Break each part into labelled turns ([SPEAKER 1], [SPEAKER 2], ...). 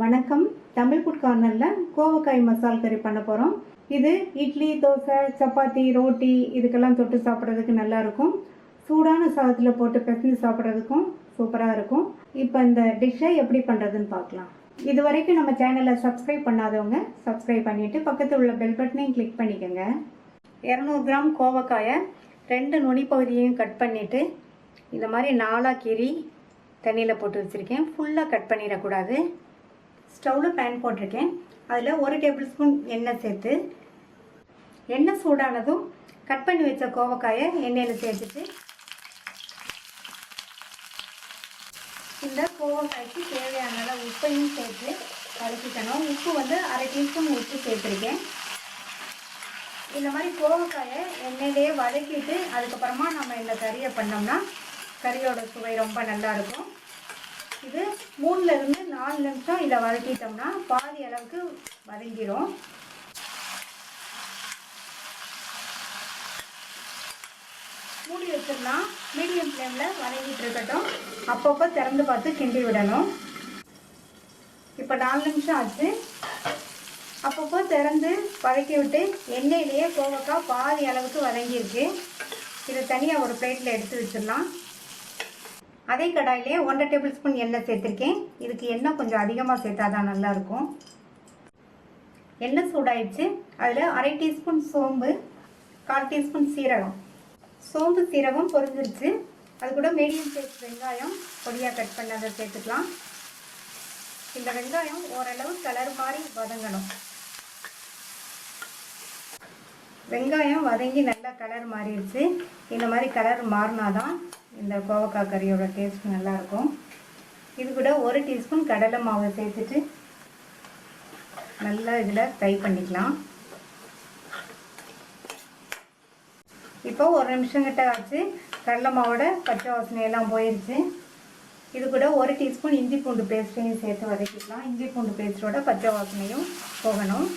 [SPEAKER 1] வணக்கம். தமிழ் ஃபுட் கார்னரில் கோவக்காய் மசால் கறி பண்ண போகிறோம். இது இட்லி, தோசை, சப்பாத்தி, ரோட்டி இதுக்கெல்லாம் தொட்டு சாப்பிட்றதுக்கு நல்லாயிருக்கும். சூடான சாதத்தில் போட்டு பிசைஞ்சு சாப்பிட்றதுக்கும் சூப்பராக இருக்கும். இப்போ இந்த டிஷ்ஷை எப்படி பண்ணுறதுன்னு பார்க்கலாம். இது வரைக்கும் நம்ம சேனலை சப்ஸ்கிரைப் பண்ணாதவங்க சப்ஸ்கிரைப் பண்ணிவிட்டு பக்கத்தில் உள்ள பெல் பட்டனையும் கிளிக் பண்ணிக்கோங்க. 200 கிராம் கோவக்காயை 2 நுனி பகுதியையும் கட் பண்ணிவிட்டு இந்த மாதிரி 4 கீறி தண்ணியில் போட்டு வச்சுருக்கேன். ஃபுல்லாக கட் பண்ணிடக்கூடாது. ஸ்டவ்வில் பேன் போட்டிருக்கேன். அதில் 1 டேபிள் ஸ்பூன் எண்ணெய் சேர்த்து, எண்ணெய் சூடானதும் கட் பண்ணி வச்ச கோவக்காயை எண்ணெயில் சேர்த்துட்டு இந்த கோவக்காய்க்கு தேவையான அளவு உப்பையும் சேர்த்து வதக்கிக்கணும். உப்பு வந்து 1/2 டீஸ்பூன் உப்பு சேர்த்துருக்கேன். இந்த மாதிரி கோவக்காயை எண்ணெயிலேயே வதக்கிட்டு அதுக்கப்புறமா நம்ம இந்த கறியை பண்ணோம்னா கறியோட சுவை ரொம்ப நல்லாயிருக்கும். இது 3லிருந்து 4 நிமிஷம் இதை வதக்கிட்டோம்னா பாதி அளவுக்கு வதங்கிடும். மூடி வச்சிடலாம். மீடியம் ஃப்ளேமில் வதங்கிட்டு இருக்கட்டும். அப்பப்போ திறந்து பார்த்து கிண்டி விடணும். இப்போ 4 நிமிஷம் ஆச்சு. அப்பப்போ திறந்து வதக்கி விட்டு எண்ணெயிலேயே கோவக்காய் பாதி அளவுக்கு வதங்கியிருக்கு. இதை தனியாக ஒரு பிளேட்டில் எடுத்து வச்சிடலாம். அதே கடாயிலே 1 டேபிள் ஸ்பூன் எண்ணெய் சேர்த்துருக்கேன். இதுக்கு எண்ணெய் கொஞ்சம் அதிகமாக சேர்த்தா தான் நல்லாயிருக்கும். எண்ணெய் சூடாயிடுச்சு. அதில் 1/2 டீஸ்பூன் சோம்பு, 1/4 டீஸ்பூன் சீரகம். சோம்பு சீரகம் பொரிஞ்சிருச்சு. அது கூட மீடியம் சைஸ் வெங்காயம் பொடியாக கட் பண்ணதை சேர்த்துக்கலாம். இந்த வெங்காயம் ஓரளவு கலர் மாதிரி வதங்கணும். வெங்காயம் வதங்கி நல்லா கலர் மாறிடுச்சு. இந்த மாதிரி கலர் மாறினாதான் இந்த கோவக்காய் கறியோட டேஸ்ட் நல்லாயிருக்கும். இது கூட 1 டீஸ்பூன் கடலை மாவை சேர்த்துட்டு நல்லா இதில் ஃப்ரை பண்ணிக்கலாம். இப்போ 1 நிமிஷம் கிட்ட ஆச்சு. கடலை மாவோட பச்சை வாசனையெல்லாம் போயிடுச்சு. இது கூட 1 டீஸ்பூன் இஞ்சி பூண்டு பேஸ்ட்டையும் சேர்த்து வதக்கிக்கலாம். இஞ்சி பூண்டு பேஸ்ட்டோட பச்சை வாசனையும் போகணும்.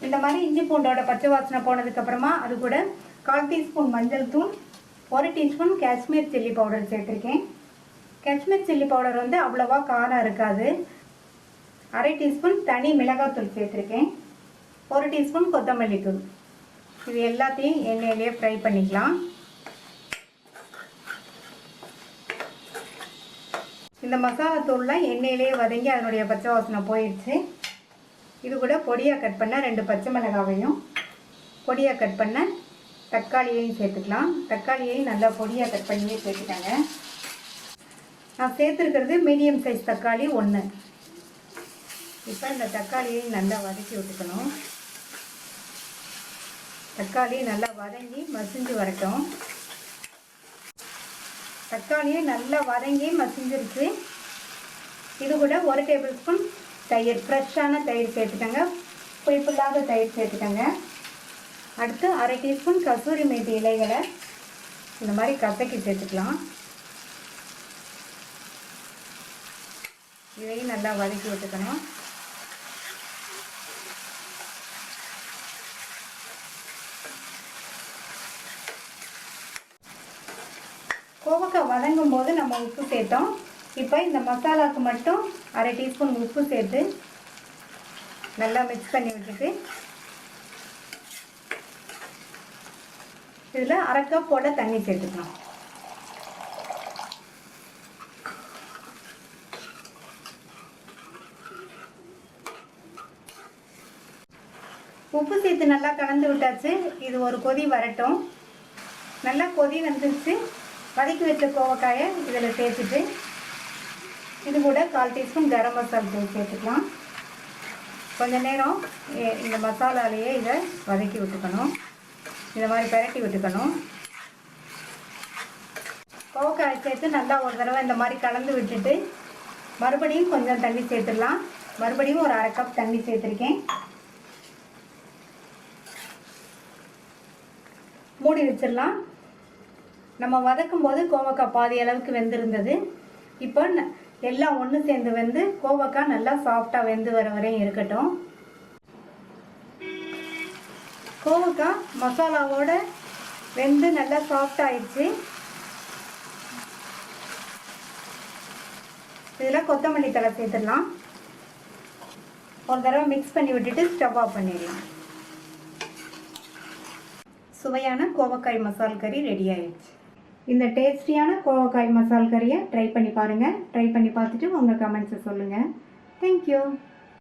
[SPEAKER 1] இந்த மாதிரி இஞ்சி பூண்டோட பச்சை வாசனை போனதுக்கப்புறமா அது கூட 1/4 டீஸ்பூன் மஞ்சள் தூள், 1 டீஸ்பூன் காஷ்மீர் சில்லி பவுடர் சேர்த்துருக்கேன். காஷ்மீர் சில்லி பவுடர் வந்து அவ்வளோவா காரம் இருக்காது. 1/2 டீஸ்பூன் தனி மிளகாத்தூள் சேர்த்துருக்கேன். 1 டீஸ்பூன் கொத்தமல்லி தூள். இது எல்லாத்தையும் எண்ணெயிலேயே ஃப்ரை பண்ணிக்கலாம். இந்த மசாலா தூள்லாம் எண்ணெயிலேயே வதங்கி அதனுடைய பச்சை வாசனை போயிடுச்சு. இது கூட பொடியாக கட் பண்ண 2 பச்சை மிளகாவையும் பொடியாக கட் பண்ண தக்காளியையும் சேர்த்துக்கலாம். தக்காளியையும் நல்லா பொடியாக கட் பண்ணியே சேர்த்துட்டாங்க. நான் சேர்த்துருக்கிறது மீடியம் சைஸ் தக்காளி 1. இப்போ இந்த தக்காளியையும் நல்லா வதக்கி விட்டுக்கணும். தக்காளி நல்லா வதங்கி மசிஞ்சு வரட்டும். தக்காளியும் நல்லா வதங்கி மசிஞ்சிருச்சு. இது கூட 1 டேபிள் ஸ்பூன் தயிர், ஃப்ரெஷ்ஷான தயிர் சேர்த்துக்கோங்க. புளிப்பில்லாத தயிர் சேர்த்துக்கோங்க. அடுத்து 1/2 டீஸ்பூன் கசூரி மேத்தி இலைகளை இந்த மாதிரி கசக்கி சேர்த்துக்கலாம். இதையும் நல்லா வதக்கி விட்டுக்கணும். கோவக்காய் வதங்கும் போது நம்ம உப்பு சேர்த்தோம். இப்போ இந்த மசாலாவுக்கு மட்டும் 1/2 டீஸ்பூன் உப்பு சேர்த்து நல்லா மிக்ஸ் பண்ணி விட்டுட்டு இதில் 1/2 கப்போட தண்ணி சேர்த்துக்கலாம். உப்பு சேர்த்து நல்லா கலந்து விட்டாச்சு. இது ஒரு கொதி வரட்டும். நல்லா கொதி வந்துருச்சு. வதக்கி வச்ச கோவக்காயை இதில் சேர்த்துட்டு இது கூட 1/4 டீஸ்பூன் கரம் மசாலா தூள் சேர்த்துக்கலாம். கொஞ்சம் நேரம் இந்த மசாலாலேயே இதை வதக்கி விட்டுக்கணும். இந்த மாதிரி பிரட்டி விட்டுக்கணும். கோவக்காய் சேர்த்து நல்லா ஒரு தடவை இந்த மாதிரி கலந்து விட்டுட்டு மறுபடியும் கொஞ்சம் தண்ணி சேர்த்துடலாம். மறுபடியும் ஒரு 1/2 கப் தண்ணி சேர்த்துருக்கேன். மூடி வச்சிடலாம். நம்ம வதக்கும் போது கோவக்காய் பாதி அளவுக்கு வெந்திருந்தது. இப்போ எல்லாம் ஒன்று சேர்ந்து வெந்து கோவக்காய் நல்லா சாஃப்டாக வெந்து வர வரையும் இருக்கட்டும். கோவக்காய் மசாலாவோட வெந்து நல்லா சாஃப்ட் ஆயிடுச்சு. இதில் கொத்தமல்லி தழை சேர்த்துடலாம். ஒரு தடவை மிக்ஸ் பண்ணி விட்டுட்டு ஸ்டவ் ஆஃப் பண்ணிடலாம். சுவையான கோவக்காய் மசால் கறி ரெடி ஆயிடுச்சு. இந்த டேஸ்டியான கோவக்காய் மசால் கறியை ட்ரை பண்ணி பாருங்கள். ட்ரை பண்ணி பார்த்துட்டு உங்கள் கமெண்ட்ஸை சொல்லுங்கள். தேங்க்யூ.